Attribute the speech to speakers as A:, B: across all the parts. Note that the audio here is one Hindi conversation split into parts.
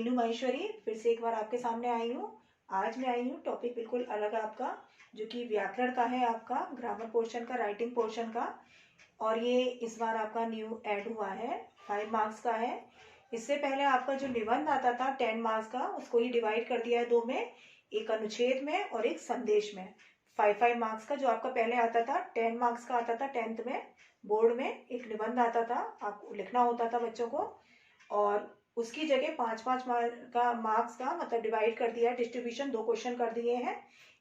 A: मीनू माहेश्वरी फिर से एक बार आपके सामने आई हूँ। आज मैं आई हूँ टॉपिक बिल्कुल अलग आपका, जो कि व्याकरण का है, आपका ग्रामर पोर्शन का, राइटिंग पोर्शन का। और ये इस बार आपका न्यू ऐड हुआ है, 5 मार्क्स का है। इससे पहले आपका जो निबंध आता था 10 मार्क्स का, उसको ही डिवाइड कर दिया है दो में, एक अनुच्छेद में और एक संदेश में। 5 मार्क्स का जो आपका पहले आता था, 10 मार्क्स का आता था 10th में बोर्ड में, एक निबंध आता था, आपको लिखना होता था बच्चों को। और उसकी जगह 5-5 मार्क्स का मतलब डिवाइड कर दिया है, डिस्ट्रीब्यूशन 2 क्वेश्चन कर दिए हैं।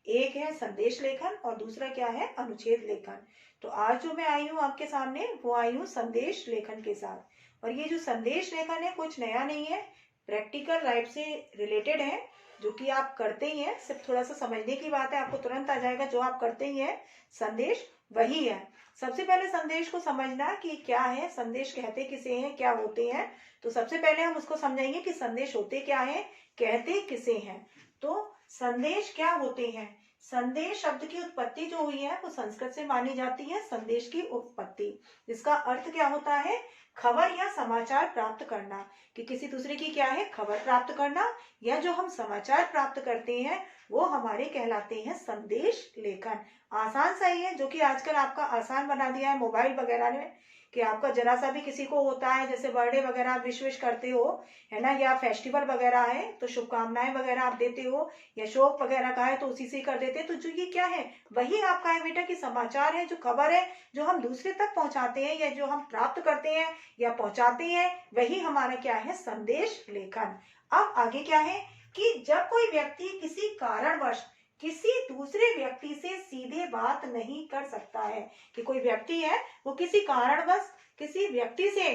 A: एक है संदेश लेखन और दूसरा क्या है, अनुच्छेद लेखन। तो आज जो मैं आई हूँ आपके सामने, वो आई हूँ संदेश लेखन के साथ। और ये जो संदेश लेखन है कुछ नया नहीं है, प्रैक्टिकल लाइफ से रिलेटेड है, जो कि आप करते ही हैं। सिर्फ थोड़ा सा समझने की बात है, आपको तुरंत आ जाएगा जो आप करते ही हैं। संदेश वही है। सबसे पहले संदेश को समझना कि क्या है, संदेश कहते किसे हैं, क्या होते हैं। तो सबसे पहले हम उसको समझेंगे कि संदेश होते क्या है, कहते किसे हैं। तो संदेश क्या होते हैं। संदेश शब्द की उत्पत्ति जो हुई है वो संस्कृत से मानी जाती है, संदेश की उत्पत्ति, जिसका अर्थ क्या होता है, खबर या समाचार प्राप्त करना। कि किसी दूसरे की क्या है, खबर प्राप्त करना, या जो हम समाचार प्राप्त करते हैं वो हमारे कहलाते हैं संदेश लेखन। आसान सा ही है, जो कि आजकल आपका आसान बना दिया है मोबाइल वगैरह ने, कि आपका जरा सा भी किसी को होता है, जैसे बर्थडे वगैरह आप विश करते हो, है ना, या फेस्टिवल वगैरह है तो शुभकामनाएं वगैरह आप देते हो, या शोक वगैरह का है तो उसी से कर देते हैं। तो जो ये क्या है, वही आपका है बेटा, कि समाचार है, जो खबर है, जो हम दूसरे तक पहुंचाते हैं या जो हम प्राप्त करते हैं या पहुंचाते हैं, वही हमारा क्या है, संदेश लेखन। अब आगे क्या है कि जब कोई व्यक्ति किसी कारणवश किसी दूसरे व्यक्ति से सीधे बात नहीं कर सकता है, कि कोई व्यक्ति है वो किसी कारणवश किसी व्यक्ति से,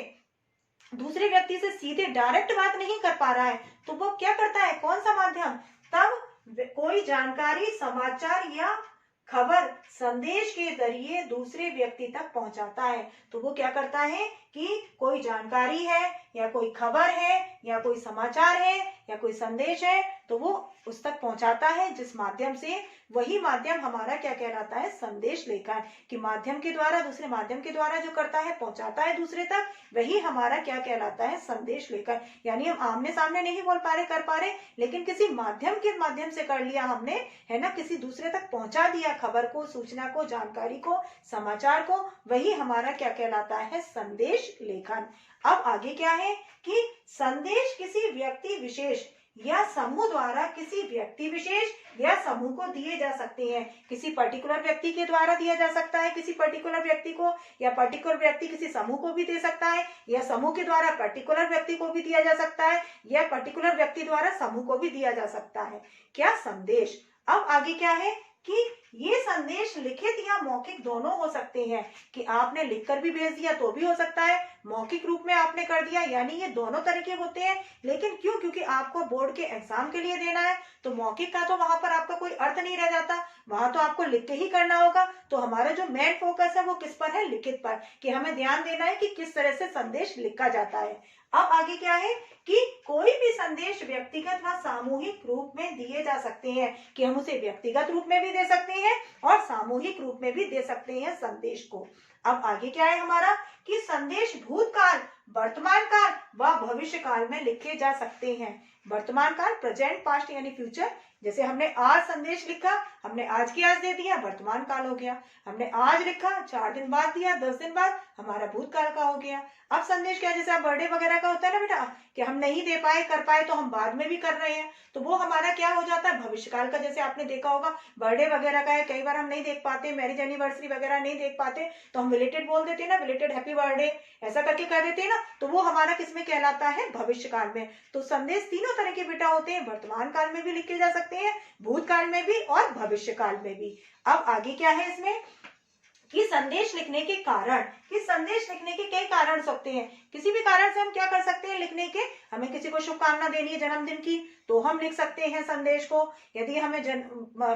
A: दूसरे व्यक्ति से सीधे डायरेक्ट बात नहीं कर पा रहा है, तो वो क्या करता है, कौन सा माध्यम, तब कोई जानकारी, समाचार या खबर संदेश के जरिए दूसरे व्यक्ति तक पहुंचाता है। तो वो क्या करता है कि कोई जानकारी है या कोई खबर है या कोई समाचार है या कोई संदेश है, तो वो उस तक पहुंचाता है, जिस माध्यम से, वही माध्यम हमारा क्या कहलाता है, संदेश लेखन। कि माध्यम के द्वारा, दूसरे माध्यम के द्वारा जो करता है, पहुंचाता है दूसरे तक, वही हमारा क्या कहलाता है, संदेश लेखन। यानी हम आमने सामने नहीं बोल पा रहे, कर पा रहे, लेकिन किसी माध्यम के माध्यम से कर लिया हमने, है ना, किसी दूसरे तक पहुंचा दिया खबर को, सूचना को, जानकारी को, समाचार को, वही हमारा क्या कहलाता है, संदेश लेखन। अब आगे क्या है कि संदेश किसी व्यक्ति विशेष या समूह द्वारा किसी व्यक्ति विशेष या समूह को दिए जा सकते हैं। किसी पर्टिकुलर व्यक्ति के द्वारा दिया जा सकता है किसी पर्टिकुलर व्यक्ति को, या पर्टिकुलर व्यक्ति किसी समूह को भी दे सकता है, या समूह के द्वारा पर्टिकुलर व्यक्ति को भी दिया जा सकता है, या पर्टिकुलर व्यक्ति द्वारा समूह को भी दिया जा सकता है, क्या, संदेश। अब आगे क्या है कि ये संदेश लिखित या मौखिक दोनों हो सकते हैं, कि आपने लिखकर भी भेज दिया तो भी हो सकता है, मौखिक रूप में आपने कर दिया, यानी ये दोनों तरह के होते हैं। लेकिन क्यों, क्योंकि आपको बोर्ड के एग्जाम के लिए देना है, तो मौखिक का तो वहां पर आपका कोई अर्थ नहीं रह जाता, वहां तो आपको लिख के ही करना होगा। तो हमारा जो मेन फोकस है वो किस पर है, लिखित पर, कि हमें ध्यान देना है कि किस तरह से संदेश लिखा जाता है। अब आगे क्या है कि कोई भी संदेश व्यक्तिगत व सामूहिक रूप में दिए जा सकते हैं, कि हम उसे व्यक्तिगत रूप में भी दे सकते हैं और सामूहिक रूप में भी दे सकते हैं संदेश को। अब आगे क्या है हमारा कि संदेश भूतकाल, वर्तमान काल व भविष्य काल में लिखे जा सकते हैं। वर्तमान काल, प्रेजेंट, पास्ट यानी फ्यूचर। जैसे हमने आज संदेश लिखा, हमने आज की आज दे दिया, वर्तमान काल हो गया। हमने आज लिखा, 4 दिन बाद दिया, 10 दिन बाद, हमारा भूतकाल का हो गया। अब संदेश क्या, जैसे बर्थडे वगैरह का होता है ना बेटा, कि हम नहीं दे पाए, कर पाए, तो हम बाद में भी कर रहे हैं, तो वो हमारा क्या हो जाता है, भविष्य काल का। जैसे आपने देखा होगा बर्थडे वगैरह का है, कई बार हम नहीं देख पाते, मैरिज एनिवर्सरी वगैरह नहीं देख पाते, तो हम रिलेटेड बोल देते हैं ना, रिलेटेड हैप्पी बर्थडे, ऐसा करके कर देते हैं ना, तो वो हमारा किसमें कहलाता है, भविष्य काल में। तो संदेश तीनों तरह के बेटा होते हैं, वर्तमान काल में भी लिखे जा सकते हैं, भूतकाल में भी और भविष्य काल में भी। अब आगे क्या है इसमें कि संदेश लिखने के कारण, कि संदेश लिखने के कई कारण हो सकते हैं। किसी भी कारण से हम क्या कर सकते हैं लिखने के, हमें किसी को शुभकामना देनी है जन्मदिन की, तो हम लिख सकते हैं संदेश को। यदि हमें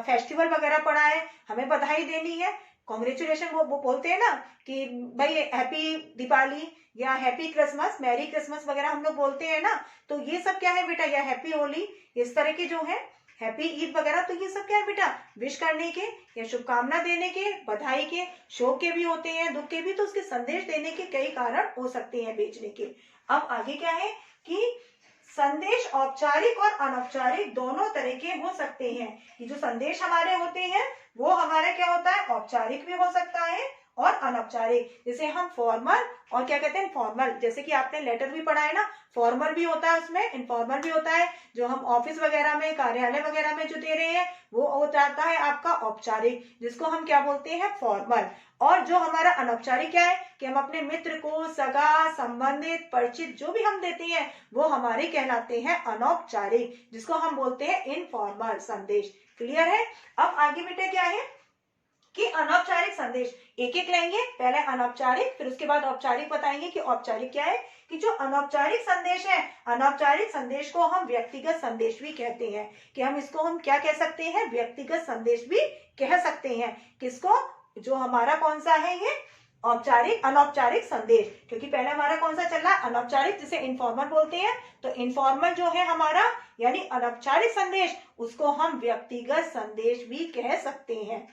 A: फेस्टिवल वगैरह पड़ा है, हमें बधाई देनी है, कॉन्ग्रेचुलेशन, वो बोलते हैं ना कि भाई हैप्पी दिवाली या हैप्पी क्रिसमस, मैरी क्रिसमस वगैरह हम लोग बोलते हैं ना, तो ये सब क्या है बेटा, या हैप्पी होली, इस तरह के जो है, हैप्पी ईद वगैरह, तो ये सब क्या है बेटा, विश करने के या शुभकामना देने के, बधाई के, शोक के भी होते हैं, दुख के भी, तो उसके संदेश देने के कई कारण हो सकते हैं बेचने के। अब आगे क्या है कि संदेश औपचारिक और अनौपचारिक दोनों तरह के हो सकते हैं। ये जो संदेश हमारे होते हैं वो हमारे क्या होता है, औपचारिक भी हो सकता है और अनौपचारिक। जैसे हम फॉर्मल और क्या कहते हैं फॉर्मल, जैसे कि आपने लेटर भी पढ़ा है ना, फॉर्मल भी होता है उसमें, इनफॉर्मल भी होता है। जो हम ऑफिस वगैरह में, कार्यालय वगैरह में जो दे रहे हैं वो हो जाता है आपका औपचारिक, जिसको हम क्या बोलते हैं, फॉर्मल। और जो हमारा अनौपचारिक क्या है कि हम अपने मित्र को, सगा, संबंधित, परिचित जो भी हम देते हैं वो हमारे कहलाते हैं अनौपचारिक, जिसको हम बोलते हैं इनफॉर्मल संदेश। क्लियर है। अब आगे बेटा क्या है कि अनौपचारिक संदेश एक एक लेंगे, पहले अनौपचारिक फिर उसके बाद औपचारिक बताएंगे कि औपचारिक क्या है। कि जो अनौपचारिक संदेश है, अनौपचारिक संदेश को हम व्यक्तिगत संदेश भी कहते हैं, कि हम इसको हम क्या कह सकते हैं, व्यक्तिगत संदेश भी कह सकते हैं। किसको, जो हमारा कौन सा है ये औपचारिक अनौपचारिक संदेश, क्योंकि पहले हमारा कौन सा चल रहा है, अनौपचारिक, जिसे इनफॉर्मल बोलते हैं। तो इनफॉर्मल जो है हमारा यानी अनौपचारिक संदेश, उसको हम व्यक्तिगत संदेश भी कह सकते हैं।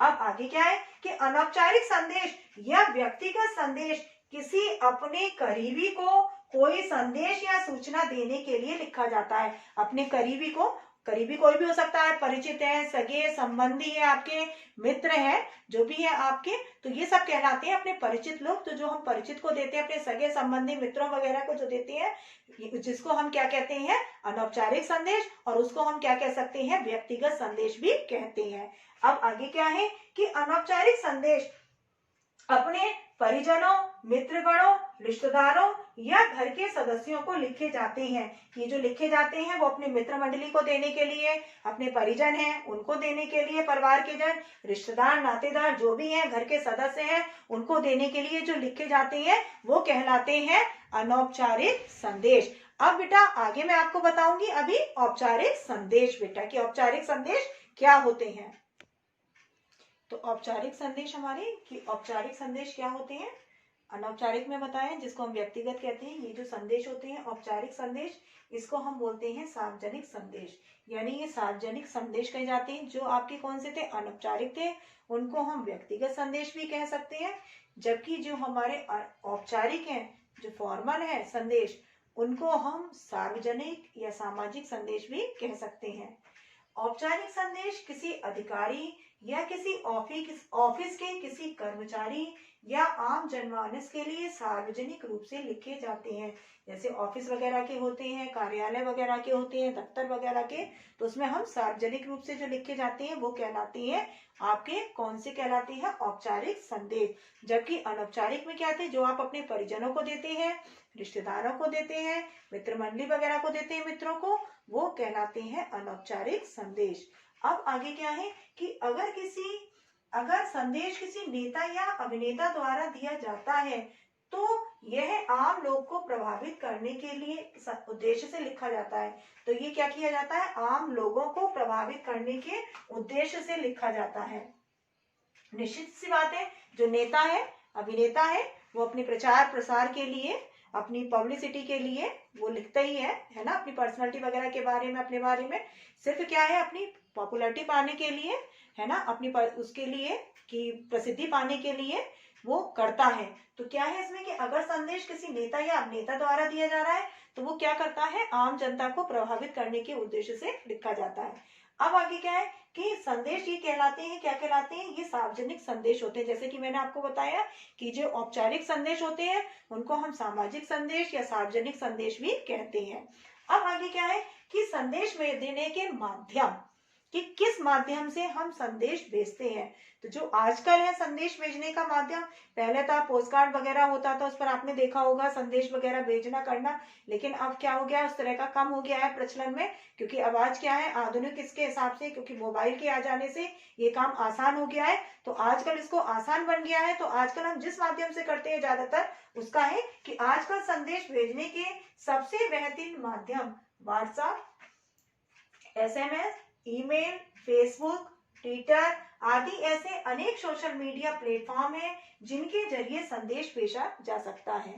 A: अब आगे क्या है कि अनौपचारिक संदेश या व्यक्तिगत संदेश किसी अपने करीबी को कोई संदेश या सूचना देने के लिए लिखा जाता है। अपने करीबी को, करीबी कोई भी हो सकता है, परिचित है, सगे संबंधी है, आपके मित्र हैं, जो भी है आपके, तो ये सब कहलाते हैं अपने परिचित लोग। तो जो हम परिचित को देते हैं, अपने सगे संबंधी मित्रों वगैरह को जो देते हैं, जिसको हम क्या कहते हैं, अनौपचारिक संदेश, और उसको हम क्या कह सकते हैं, व्यक्तिगत संदेश भी कहते हैं। अब आगे क्या है कि अनौपचारिक संदेश अपने परिजनों, मित्रगणों, रिश्तेदारों या घर के सदस्यों को लिखे जाते हैं। ये जो लिखे जाते हैं वो अपने मित्र मंडली को देने के लिए, अपने परिजन हैं उनको देने के लिए, परिवार के जन, रिश्तेदार, नातेदार जो भी हैं, घर के सदस्य हैं, उनको देने के लिए जो लिखे जाते हैं वो कहलाते हैं अनौपचारिक संदेश। अब बेटा आगे मैं आपको बताऊंगी अभी औपचारिक संदेश, बेटा कि औपचारिक संदेश क्या होते हैं। तो औपचारिक संदेश हमारे कि औपचारिक संदेश क्या होते हैं, अनौपचारिक में बताएं, जिसको हम व्यक्तिगत कहते हैं। ये जो संदेश होते हैं औपचारिक संदेश, इसको हम बोलते हैं सार्वजनिक संदेश, यानी ये सार्वजनिक संदेश कहे जाते हैं। जो आपके कौन से थे, अनौपचारिक थे, उनको हम व्यक्तिगत संदेश भी कह सकते हैं। जबकि जो हमारे औपचारिक हैं, जो फॉर्मल है संदेश, उनको हम सार्वजनिक या सामाजिक संदेश भी कह सकते हैं। औपचारिक संदेश किसी अधिकारी या किसी ऑफिस के किसी कर्मचारी या आम जनमानस के लिए सार्वजनिक रूप से लिखे जाते हैं। जैसे ऑफिस वगैरह के होते हैं, कार्यालय वगैरह के होते हैं, दफ्तर वगैरह के, तो उसमें हम सार्वजनिक रूप से जो लिखे जाते हैं वो कहलाते हैं आपके कौन से कहलाते हैं, औपचारिक संदेश। जबकि अनौपचारिक में क्या थे, जो आप अपने परिजनों को देते हैं, रिश्तेदारों को देते हैं, मित्र मंडली वगैरह को देते हैं, मित्रों को, वो कहलाते हैं अनौपचारिक संदेश। अब आगे क्या है कि अगर संदेश किसी नेता या अभिनेता द्वारा दिया जाता है तो यह आम लोग को प्रभावित करने के लिए उद्देश्य से लिखा जाता है। तो ये क्या किया जाता है, आम लोगों को प्रभावित करने के उद्देश्य से लिखा जाता है। निश्चित सी बात है, जो नेता है, अभिनेता है, वो अपने प्रचार प्रसार के लिए, अपनी पब्लिसिटी के लिए वो लिखता ही है ना, अपनी पर्सनालिटी वगैरह के बारे में, अपने बारे में, सिर्फ क्या है अपनी पॉपुलैरिटी पाने के लिए, है ना, अपनी उसके लिए कि प्रसिद्धि पाने के लिए वो करता है। तो क्या है इसमें कि अगर संदेश किसी नेता या अभिनेता द्वारा दिया जा रहा है तो वो क्या करता है, आम जनता को प्रभावित करने के उद्देश्य से लिखा जाता है। अब आगे क्या है कि संदेश ये कहलाते हैं, क्या कहलाते हैं, ये सार्वजनिक संदेश होते हैं। जैसे कि मैंने आपको बताया कि जो औपचारिक संदेश होते हैं उनको हम सामाजिक संदेश या सार्वजनिक संदेश भी कहते हैं। अब आगे क्या है कि संदेश में देने के माध्यम, कि किस माध्यम से हम संदेश भेजते हैं। तो जो आजकल है संदेश भेजने का माध्यम, पहले तो पोस्ट कार्ड वगैरह होता था, उस पर आपने देखा होगा संदेश वगैरह भेजना करना, लेकिन अब क्या हो गया, उस तरह का कम हो गया है प्रचलन में, क्योंकि अब आज क्या है आधुनिक इसके हिसाब से, क्योंकि मोबाइल के आ जाने से ये काम आसान हो गया है, तो आजकल इसको आसान बन गया है। तो आजकल हम जिस माध्यम से करते हैं ज्यादातर उसका है कि आजकल संदेश भेजने के सबसे बेहतरीन माध्यम WhatsApp, SMS, email, Facebook, Twitter आदि ऐसे अनेक सोशल मीडिया प्लेटफॉर्म हैं जिनके जरिए संदेश भेजा जा सकता है।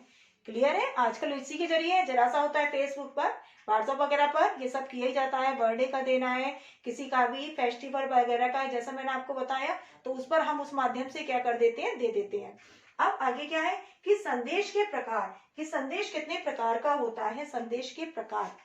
A: क्लियर है, आजकल इसी के जरिए जरा सा होता है फेसबुक पर, व्हाट्सएप वगैरह पर ये सब किया ही जाता है। बर्थडे का देना है, किसी का भी फेस्टिवल वगैरह का है, जैसा मैंने आपको बताया, तो उस पर हम उस माध्यम से क्या कर देते हैं, दे देते हैं। अब आगे क्या है कि संदेश के प्रकार, कि संदेश कितने प्रकार का होता है। संदेश के प्रकार,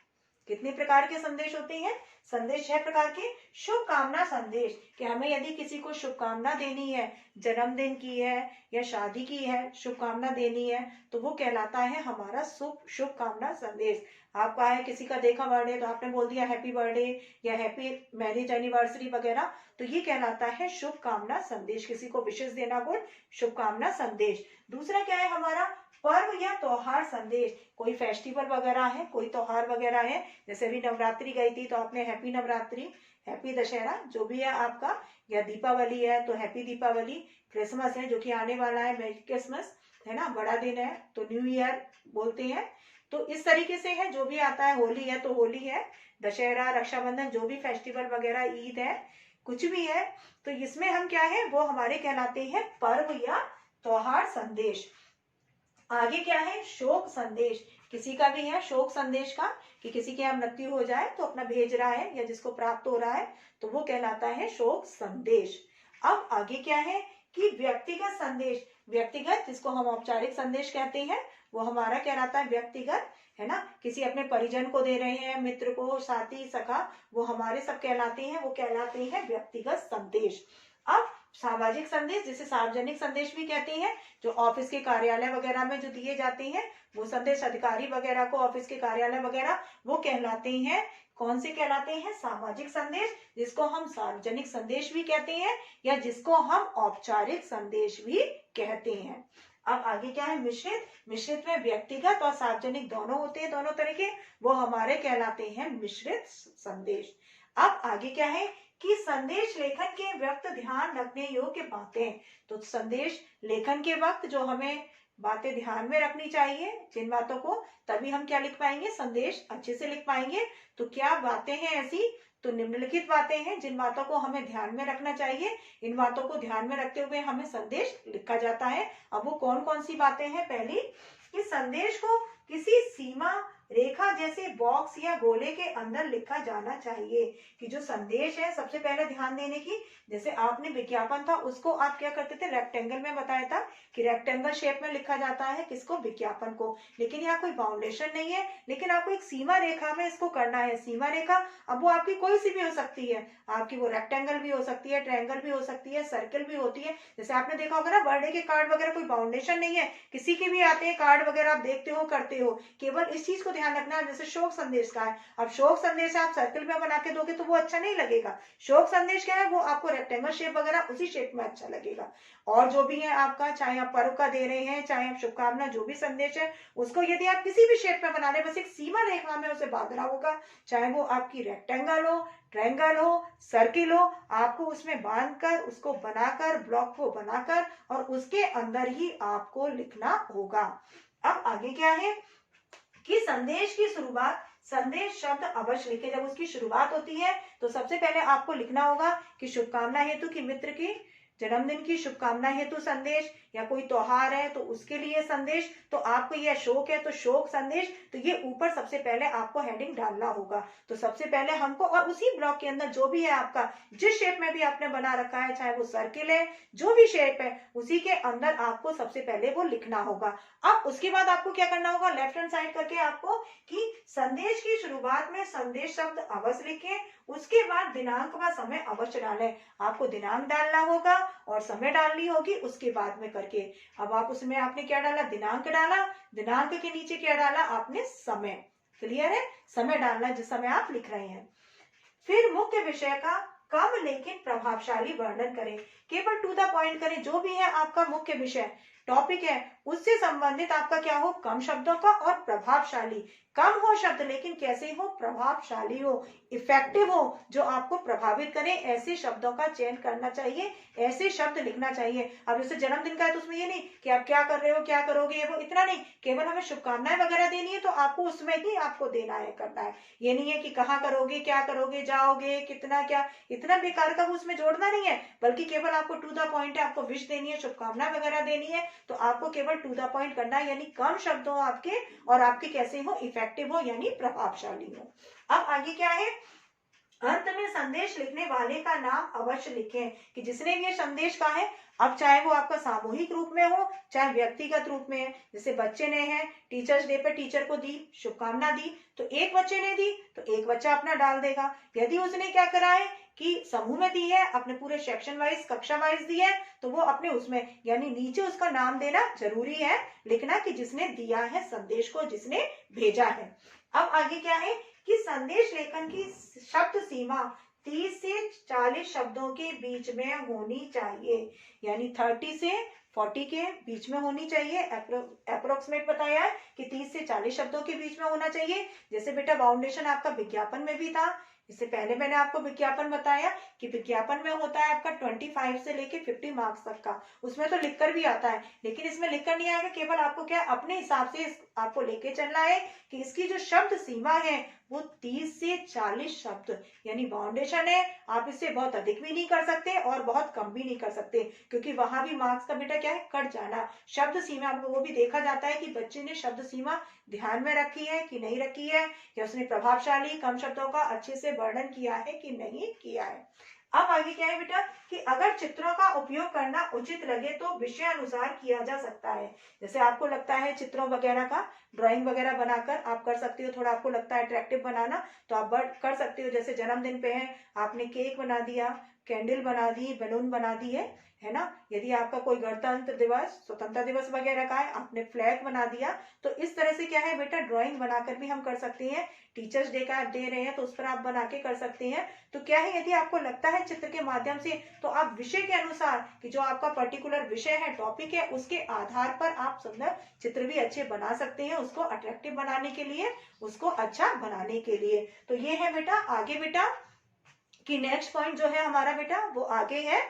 A: कितने प्रकार के संदेश होते हैं। संदेश 6 प्रकार के। शुभकामना संदेश, कि हमें यदि किसी को शुभकामना देनी है, जन्मदिन की है या शादी की है, शुभकामना देनी है, तो वो कहलाता है हमारा शुभकामना संदेश। आपका है किसी का देखा बर्थडे तो आपने बोल दिया हैप्पी बर्थडे या हैप्पी मैरिज एनिवर्सरी वगैरह, तो ये कहलाता है शुभकामना संदेश। किसी को विशेष देना गुण शुभकामना संदेश। दूसरा क्या है हमारा, पर्व या त्योहार संदेश। कोई फेस्टिवल वगैरह है, कोई त्योहार वगैरह है, जैसे अभी नवरात्रि गई थी तो आपने हैप्पी नवरात्रि, हैप्पी दशहरा जो भी है आपका, या दीपावली है तो हैप्पी दीपावली, क्रिसमस है जो कि आने वाला है, मेरी क्रिसमस है ना, बड़ा दिन है तो न्यू ईयर बोलते हैं। तो इस तरीके से है, जो भी आता है, होली है तो होली है, दशहरा, रक्षाबंधन, जो भी फेस्टिवल वगैरह, ईद है, कुछ भी है, तो इसमें हम क्या है वो हमारे कहलाते हैं पर्व या त्योहार संदेश। आगे क्या है, शोक संदेश। किसी का भी है शोक संदेश का, कि किसी के यहाँ मृत्यु हो जाए तो अपना भेज रहा है या जिसको प्राप्त हो रहा है, तो वो कहलाता है शोक संदेश। अब आगे क्या है कि व्यक्तिगत संदेश। व्यक्तिगत, जिसको हम औपचारिक संदेश कहते हैं, वो हमारा कहलाता है व्यक्तिगत, है ना। किसी अपने परिजन को दे रहे हैं, मित्र को, साथी, सखा, वो हमारे सब कहलाते हैं, वो कहलाते हैं व्यक्तिगत संदेश। अब सामाजिक संदेश, जिसे सार्वजनिक संदेश भी कहते हैं, जो ऑफिस के कार्यालय वगैरह में जो दिए जाते हैं, वो संदेश अधिकारी वगैरह को, ऑफिस के कार्यालय वगैरह, वो कहलाते हैं, कौन से कहलाते हैं, सामाजिक संदेश, जिसको हम सार्वजनिक संदेश भी कहते हैं या जिसको हम औपचारिक संदेश भी कहते हैं। अब आगे क्या है, मिश्रित। मिश्रित में व्यक्तिगत और सार्वजनिक दोनों होते हैं, दोनों तरह के, वो हमारे कहलाते हैं मिश्रित संदेश। अब आगे क्या है कि संदेश लेखन के वक्त ध्यान रखने योग्य बातें। तो संदेश लेखन के वक्त जो हमें बातें ध्यान में रखनी चाहिए, जिन बातों को, तभी हम क्या लिख पाएंगे, संदेश अच्छे से लिख पाएंगे। तो क्या बातें हैं ऐसी, तो निम्नलिखित बातें हैं जिन बातों को हमें ध्यान में रखना चाहिए। इन बातों को ध्यान में रखते हुए हमें संदेश लिखा जाता है। अब वो कौन कौन सी बातें हैं। पहली, कि संदेश को किसी सीमा रेखा जैसे बॉक्स या गोले के अंदर लिखा जाना चाहिए। कि जो संदेश है, सबसे पहले ध्यान देने की, जैसे आपने विज्ञापन था उसको आप क्या करते थे, रेक्टेंगल में बताया था कि रेक्टेंगल शेप में लिखा जाता है, किसको, विज्ञापन को। लेकिन यहाँ कोई बाउंडेशन नहीं है, लेकिन आपको एक सीमा रेखा में इसको करना है। सीमा रेखा, अब वो आपकी कोई सी भी हो सकती है, आपकी वो रेक्टेंगल भी हो सकती है, ट्रायंगल भी हो सकती है, सर्किल भी होती है। जैसे आपने देखा होगा ना, बर्थडे के कार्ड वगैरह कोई बाउंडेशन नहीं है, किसी के भी आते हैं कार्ड वगैरह, आप देखते हो, करते हो। केवल इस चीज को ध्यान रखना है। जैसे शोक संदेश का है, अब शोक संदेश आप सर्किल में बना के दोगे तो वो अच्छा नहीं लगेगा। शोक संदेश क्या है, वो आपको रेक्टेंगल शेप वगैरह उसी शेप में अच्छा लगेगा। और जो भी है आपका, चाहे आप पर्व का दे रहे हैं, चाहे आप शुभकामना, जो भी संदेश है, उसको यदि आप किसी भी शेप में बना रहे, बस एक सीमा रेखा में उसे बांधना होगा। चाहे वो आपकी रेक्टेंगल हो, ट्रायंगल हो, सर्किल हो, आपको उसमें बांधकर, उसको बनाकर, ब्लॉक को बनाकर, और उसके अंदर ही आपको लिखना होगा। अब आगे क्या है कि संदेश की शुरुआत, संदेश शब्द अवश्य लिखे। जब उसकी शुरुआत होती है तो सबसे पहले आपको लिखना होगा कि शुभकामना हेतु, कि मित्र की जन्मदिन की शुभकामना हेतु संदेश, या कोई त्योहार है तो उसके लिए संदेश। तो आपको यह शोक है तो शोक संदेश, तो ये ऊपर सबसे पहले आपको हेडिंग डालना होगा। तो सबसे पहले हमको, और उसी ब्लॉक के अंदर जो भी है आपका, जिस शेप में भी आपने बना रखा है, चाहे वो सर्किल है, जो भी शेप है, उसी के अंदर आपको सबसे पहले वो लिखना होगा। अब उसके बाद आपको क्या करना होगा, लेफ्ट हैंड साइड करके आपको, कि संदेश की शुरुआत में संदेश शब्द अवश्य लिखें, उसके बाद दिनांक व समय अवश्य डालें। आपको दिनांक डालना होगा और समय डालनी होगी उसके बाद में करके। अब आप उसमें आपने क्या डाला, दिनांक डाला, दिनांक के नीचे क्या डाला आपने, समय। क्लियर है, समय डालना जिस समय आप लिख रहे हैं। फिर मुख्य विषय का कम लेकिन प्रभावशाली वर्णन करें। केवल टू द पॉइंट करें। जो भी है आपका मुख्य विषय, टॉपिक है, उससे संबंधित आपका क्या हो, कम शब्दों का और प्रभावशाली। कम हो शब्द लेकिन कैसे हो, प्रभावशाली हो, इफेक्टिव हो, जो आपको प्रभावित करें, ऐसे शब्दों का चयन करना चाहिए, ऐसे शब्द लिखना चाहिए। अब जैसे जन्मदिन का है तो उसमें ये नहीं कि आप क्या कर रहे हो, क्या करोगे, वो इतना नहीं। केवल हमें शुभकामनाएं वगैरह देनी है तो आपको उसमें ही आपको देना है, करना है। ये नहीं है कि कहाँ करोगे, क्या करोगे, जाओगे, कितना, क्या, इतना बेकार का वो उसमें जोड़ना नहीं है, बल्कि केवल आपको टू द पॉइंट है, आपको विश देनी है, शुभकामना वगैरह देनी है, तो आपको केवल टू द पॉइंट करना है, यानी कम शब्द हो आपके, और आपके कैसे हो, इफेक्टिव हो, यानी प्रभावशाली हो। अब आगे क्या है अंत में संदेश लिखने वाले का नाम अवश्य लिखें कि जिसने भी ये संदेश कहा है। अब चाहे वो आपका सामूहिक रूप में हो चाहे व्यक्तिगत रूप में है, जैसे बच्चे ने है टीचर्स डे पे टीचर को दी शुभकामना दी, तो एक बच्चे ने दी तो एक बच्चा अपना डाल देगा। यदि उसने क्या करा है कि समूह में दी है, अपने पूरे सेक्शन वाइज कक्षा वाइज दी है, तो वो अपने उसमें यानी नीचे उसका नाम देना जरूरी है, लिखना कि जिसने दिया है संदेश को, जिसने भेजा है। अब आगे क्या है कि संदेश लेखन की शब्द सीमा 30 से 40 शब्दों के बीच में होनी चाहिए, यानी 30 से 40 के बीच में होनी चाहिए। अप्रोक्सीमेट बताया है कि 30 से 40 शब्दों के बीच में होना चाहिए। जैसे बेटा फाउंडेशन आपका विज्ञापन में भी था, इससे पहले मैंने आपको विज्ञापन बताया कि विज्ञापन में होता है आपका 25 से लेके 50 मार्क्स तक का, उसमें तो लिखकर भी आता है, लेकिन इसमें लिखकर नहीं आएगा, केवल आपको क्या अपने हिसाब से आपको लेके चलना है कि इसकी जो शब्द सीमा है वो 30 से 40 शब्द, यानी फाउंडेशन है, आप इससे बहुत अधिक भी नहीं कर सकते और बहुत कम भी नहीं कर सकते, क्योंकि वहां भी मार्क्स का बेटा क्या है कट जाना। शब्द सीमा वो भी देखा जाता है कि बच्चे ने शब्द सीमा ध्यान में रखी है कि नहीं रखी है, या उसने प्रभावशाली कम शब्दों का अच्छे से वर्णन किया है कि नहीं किया है। अब आगे क्या है बेटा कि अगर चित्रों का उपयोग करना उचित लगे तो विषय अनुसार किया जा सकता है। जैसे आपको लगता है चित्रों वगैरह का ड्राइंग वगैरह बनाकर आप कर सकते हो, थोड़ा आपको लगता है अट्रैक्टिव बनाना तो आप कर सकते हो। जैसे जन्मदिन पे है, आपने केक बना दिया, कैंडल बना दी, बैलून बना दी है ना। यदि आपका कोई गणतंत्र दिवस स्वतंत्रता दिवस वगैरह का है, आपने फ्लैग बना दिया, तो इस तरह से क्या है बेटा ड्राइंग बनाकर भी हम कर सकते हैं। टीचर्स डे का आप दे रहे हैं तो उस पर आप बना के कर सकते हैं। तो क्या है यदि आपको लगता है चित्र के माध्यम से, तो आप विषय के अनुसार कि जो आपका पर्टिकुलर विषय है टॉपिक है उसके आधार पर आप सुंदर चित्र भी अच्छे बना सकते हैं, उसको अट्रैक्टिव बनाने के लिए, उसको अच्छा बनाने के लिए। तो ये है बेटा आगे बेटा कि नेक्स्ट पॉइंट जो है हमारा बेटा वो आगे है।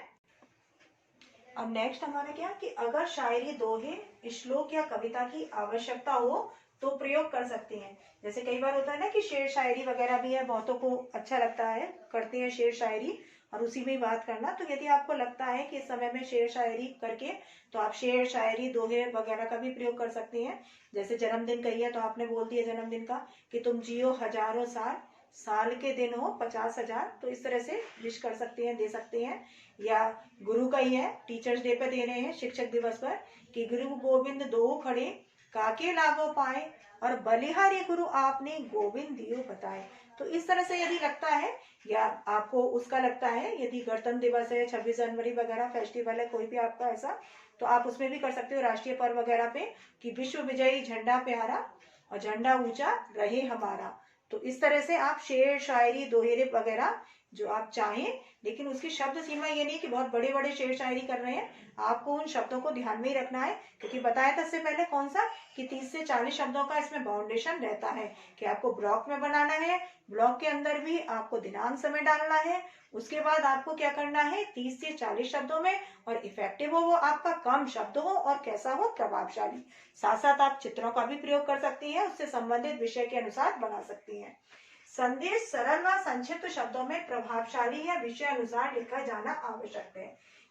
A: अब नेक्स्ट हमारा क्या कि अगर शायरी, दोहे, श्लोक या कविता की आवश्यकता हो तो प्रयोग कर सकते हैं। जैसे कई बार होता है ना कि शेर शायरी वगैरह भी है, बहुतों को अच्छा लगता है, करते हैं शेर शायरी और उसी में बात करना। तो यदि आपको लगता है कि इस समय में शेर शायरी करके, तो आप शेर शायरी दोहे वगैरह का भी प्रयोग कर सकते हैं। जैसे जन्मदिन कही है तो आपने बोल दिया जन्मदिन का कि तुम जियो हजारों साल, साल के दिन हो 50,000, तो इस तरह से विश कर सकते हैं, दे सकते हैं। या गुरु का ही है, टीचर्स डे पे दे रहे हैं शिक्षक दिवस पर कि गुरु गोविंद दो खड़े काके लागो पाए और बलिहारी गुरु आपने गोविंद दियो बताए। तो इस तरह से यदि लगता है या आपको उसका लगता है, यदि गणतंत्र दिवस है, 26 जनवरी वगैरह फेस्टिवल है कोई भी आपका ऐसा, तो आप उसमें भी कर सकते हो राष्ट्रीय पर्व वगैरह पे कि विश्व विजयी झंडा प्यारा और झंडा ऊंचा रहे हमारा। तो इस तरह से आप शेर शायरी दोहेरे वगैरह जो आप चाहें, लेकिन उसकी शब्द सीमा ये नहीं कि बहुत बड़े बड़े शेर शायरी कर रहे हैं, आपको उन शब्दों को ध्यान में ही रखना है, क्योंकि बताया था इससे पहले कौन सा कि 30 से 40 शब्दों का इसमें बाउंडेशन रहता है कि आपको ब्लॉक में बनाना है, ब्लॉक के अंदर भी आपको दिनांक समय डालना है, उसके बाद आपको क्या करना है 30 से 40 शब्दों में, और इफेक्टिव हो वो आपका कम शब्द हो और कैसा हो प्रभावशाली। साथ साथ आप चित्रों का भी प्रयोग कर सकती हैं, उससे संबंधित विषय के अनुसार बना सकती हैं। संदेश सरल व संक्षिप्त शब्दों में प्रभावशाली या विषय अनुसार लिखा जाना आवश्यक है।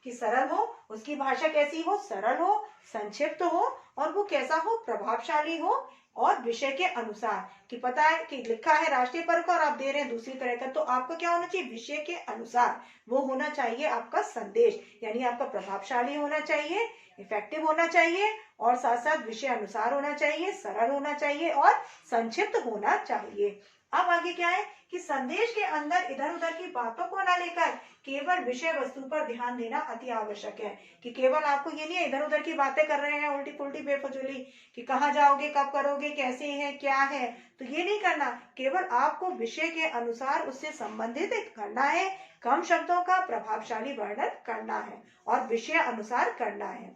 A: कि सरल हो, उसकी भाषा कैसी हो, सरल हो, संक्षिप्त हो, और वो कैसा हो प्रभावशाली हो, और विषय के अनुसार कि पता है कि लिखा है राष्ट्रीय पर्व का और आप दे रहे हैं दूसरी तरह का, तो आपको क्या होना चाहिए विषय के अनुसार वो होना चाहिए आपका संदेश, यानी आपका प्रभावशाली होना चाहिए, इफेक्टिव होना चाहिए, और साथ साथ विषय अनुसार होना चाहिए, सरल होना चाहिए और संक्षिप्त होना चाहिए। अब आगे क्या है कि संदेश के अंदर इधर उधर की बातों को ना लेकर केवल विषय वस्तु पर ध्यान देना अति आवश्यक है। कि केवल आपको ये नहीं है इधर उधर की बातें कर रहे हैं उल्टी पुल्टी बेफजूली कि कहाँ जाओगे, कब करोगे, कैसे है, क्या है, तो ये नहीं करना। केवल आपको विषय के अनुसार उससे संबंधित करना है, कम शब्दों का प्रभावशाली वर्णन करना है और विषय अनुसार करना है।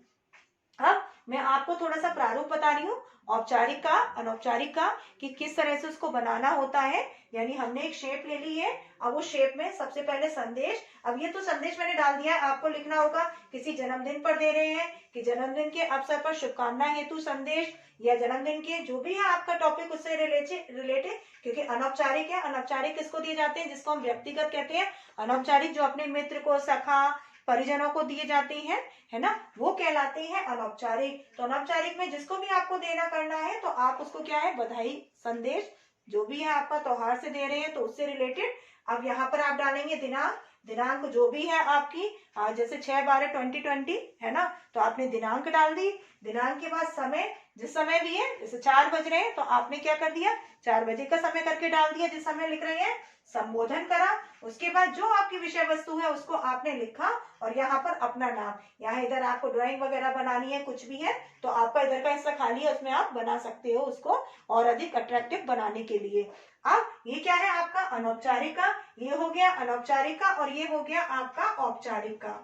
A: अब मैं आपको थोड़ा सा प्रारूप बता रही हूँ, औपचारिक का, अनौपचारिक का, कि किस तरह से उसको बनाना होता है। यानी हमने एक शेप ले ली है, अब वो शेप में सबसे पहले संदेश, अब ये तो संदेश मैंने डाल दिया है, आपको लिखना होगा किसी जन्मदिन पर दे रहे हैं कि जन्मदिन के अवसर पर शुभकामना हेतु संदेश, या जन्मदिन के जो भी है आपका टॉपिक उससे रिलेटेड, क्योंकि अनौपचारिक है। अनौपचारिक किसको दिए जाते हैं, जिसको हम व्यक्तिगत कहते हैं। अनौपचारिक जो अपने मित्र को, सखा, परिजनों को दिए जाते हैं, है ना, वो कहलाते हैं अनौपचारिक। तो अनौपचारिक में जिसको भी आपको देना करना है तो आप उसको क्या है बधाई संदेश, जो भी है आपका त्योहार से दे रहे हैं तो उससे रिलेटेड अब यहाँ पर आप डालेंगे दिनांक। दिनांक जो भी है आपकी, जैसे 6/12/2020 है ना, तो आपने दिनांक डाल दी। दिनांक के बाद समय, जिस समय भी है, जैसे 4 बज रहे हैं तो आपने क्या कर दिया, 4 बजे का समय करके डाल दिया जिस समय लिख रहे हैं। संबोधन करा, उसके बाद जो आपकी विषय वस्तु है उसको आपने लिखा, और यहाँ पर अपना नाम, यहाँ इधर आपको ड्राइंग वगैरह बनानी है, कुछ भी है तो आपका इधर का हिस्सा खाली है, उसमें आप बना सकते हो उसको और अधिक अट्रैक्टिव बनाने के लिए। अब ये क्या है आपका अनौपचारिक का, ये हो गया अनौपचारिक का, और ये हो गया आपका औपचारिक का,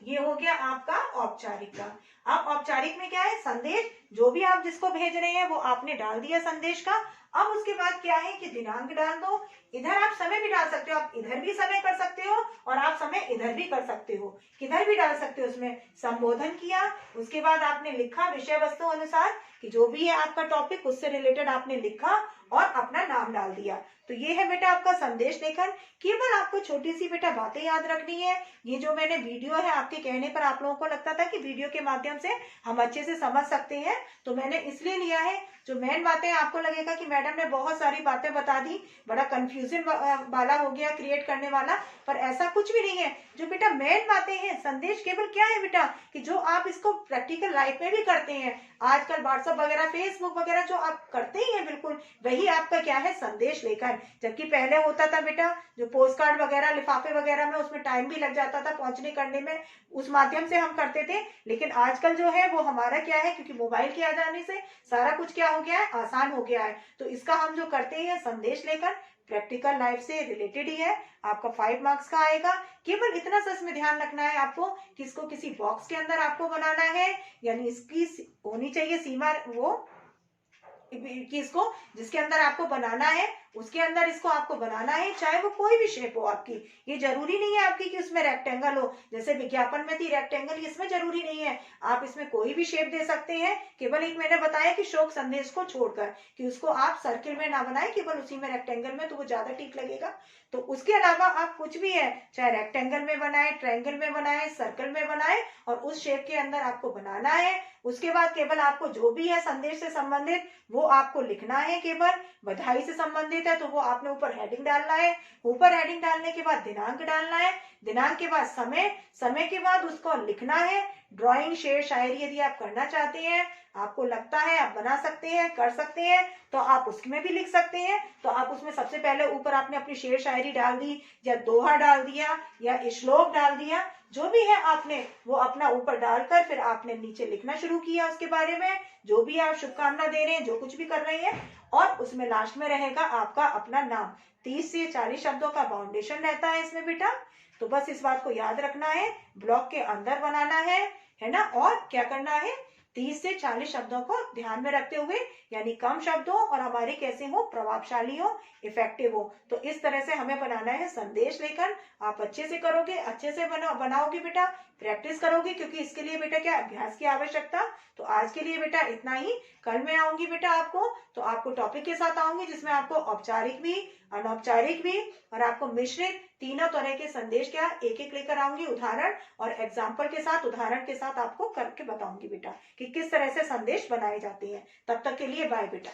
A: ये हो गया आपका औपचारिक का। अब औपचारिक में क्या है, संदेश, जो भी आप जिसको भेज रहे हैं वो आपने डाल दिया संदेश का। अब उसके बाद क्या है कि दिनांक डाल दो। इधर आप समय भी डाल सकते हो, आप इधर भी समय कर सकते हो और आप समय इधर भी कर सकते हो, किधर भी डाल सकते हो। उसमें संबोधन किया, उसके बाद आपने लिखा विषय वस्तु अनुसार कि जो भी है आपका टॉपिक उससे रिलेटेड आपने लिखा और अपना नाम डाल दिया। तो ये है बेटा आपका संदेश लेखन। केवल आपको छोटी सी बेटा बातें याद रखनी है। ये जो मैंने वीडियो है, आपके कहने पर आप लोगों को लगता था कि वीडियो के माध्यम से हम अच्छे से समझ सकते हैं, तो मैंने इसलिए लिया है। जो मेन बातें आपको लगेगा कि मैडम ने बहुत सारी बातें बता दी, बड़ा कंफ्यूजन वाला हो गया क्रिएट करने वाला, पर ऐसा कुछ भी नहीं है। जो बेटा मेन बातें हैं, संदेश केवल क्या है बेटा कि जो आप इसको प्रैक्टिकल लाइफ में भी करते हैं, आजकल व्हाट्सएप वगैरह, फेसबुक वगैरह जो आप करते ही हैं, बिल्कुल वही आपका क्या है संदेश लेखन। जबकि पहले होता था बेटा जो पोस्ट कार्ड वगैरह, लिफाफे वगैरह में, उसमें टाइम भी लग जाता था पहुंचने करने में, उस माध्यम से हम करते थे। लेकिन आजकल जो है वो हमारा क्या है, क्योंकि मोबाइल के आ जाने से सारा कुछ क्या हो गया है, आसान हो गया है। तो इसका हम जो करते हैं संदेश लेखन, प्रैक्टिकल लाइफ से रिलेटेड ही है, आपका 5 मार्क्स का आएगा। केवल इतना सा इसमें ध्यान रखना है आपको कि इसको किसी बॉक्स के अंदर आपको बनाना है, यानी इसकी होनी चाहिए सीमा वो कि इसको जिसके अंदर आपको बनाना है उसके अंदर इसको आपको बनाना है, चाहे वो कोई भी शेप हो आपकी। ये जरूरी नहीं है आपकी कि उसमें रेक्टेंगल हो, जैसे विज्ञापन में थी रेक्टेंगल, इसमें जरूरी नहीं है। आप इसमें कोई भी शेप दे सकते हैं। केवल एक मैंने बताया कि शोक संदेश को छोड़कर कि उसको आप सर्किल में ना बनाए, केवल उसी में रेक्टेंगल में, तो वो ज्यादा ठीक लगेगा। तो उसके अलावा आप कुछ भी है, चाहे रेक्टेंगल में बनाए, ट्रायंगल में बनाए, सर्कल में बनाए, और उस शेप के अंदर आपको बनाना है। उसके बाद केवल आपको जो भी है संदेश से संबंधित वो आपको लिखना है। केवल बधाई से संबंधित है तो वो आपने ऊपर हेडिंग डालना है। ऊपर हेडिंग डालने के बाद दिनांक डालना है। दिनांक के बाद समय, समय के बाद उसको लिखना है। ड्राइंग, शेर, शायरी यदि आप करना चाहते हैं, आपको लगता है आप बना सकते हैं, कर सकते हैं, तो आप उसमें भी लिख सकते हैं। तो आप उसमें सबसे पहले ऊपर आपने अपनी शेर शायरी डाल दी, या दोहा डाल दिया, या श्लोक डाल दिया, जो भी है आपने वो अपना ऊपर डालकर फिर आपने नीचे लिखना शुरू किया उसके बारे में, जो भी आप शुभकामना दे रहे हैं, जो कुछ भी कर रहे हैं। और उसमें लास्ट में रहेगा आपका अपना नाम। 30 से 40 शब्दों का बाउंडेशन रहता है इसमें बेटा। तो बस इस बात को याद रखना है, ब्लॉक के अंदर बनाना है ना। और क्या करना है, 30 से 40 शब्दों को ध्यान में रखते हुए, यानी कम शब्दों और हमारे कैसे हो, प्रभावशाली हो, इफेक्टिव हो। तो इस तरह से हमें बनाना है संदेश लेखन। आप अच्छे से करोगे, अच्छे से बनाओगे बेटा, प्रैक्टिस करोगे, क्योंकि इसके लिए बेटा क्या अभ्यास की आवश्यकता। तो आज के लिए बेटा इतना ही। कल मैं आऊंगी बेटा आपको, तो आपको टॉपिक के साथ आऊंगी जिसमें आपको औपचारिक भी, अनौपचारिक भी और आपको मिश्रित तीनों तरह के संदेश क्या एक एक लेकर आऊंगी, उदाहरण और एग्जाम्पल के साथ, उदाहरण के साथ आपको करके बताऊंगी बेटा कि किस तरह से संदेश बनाए जाते हैं। तब तक के लिए बाय बेटा।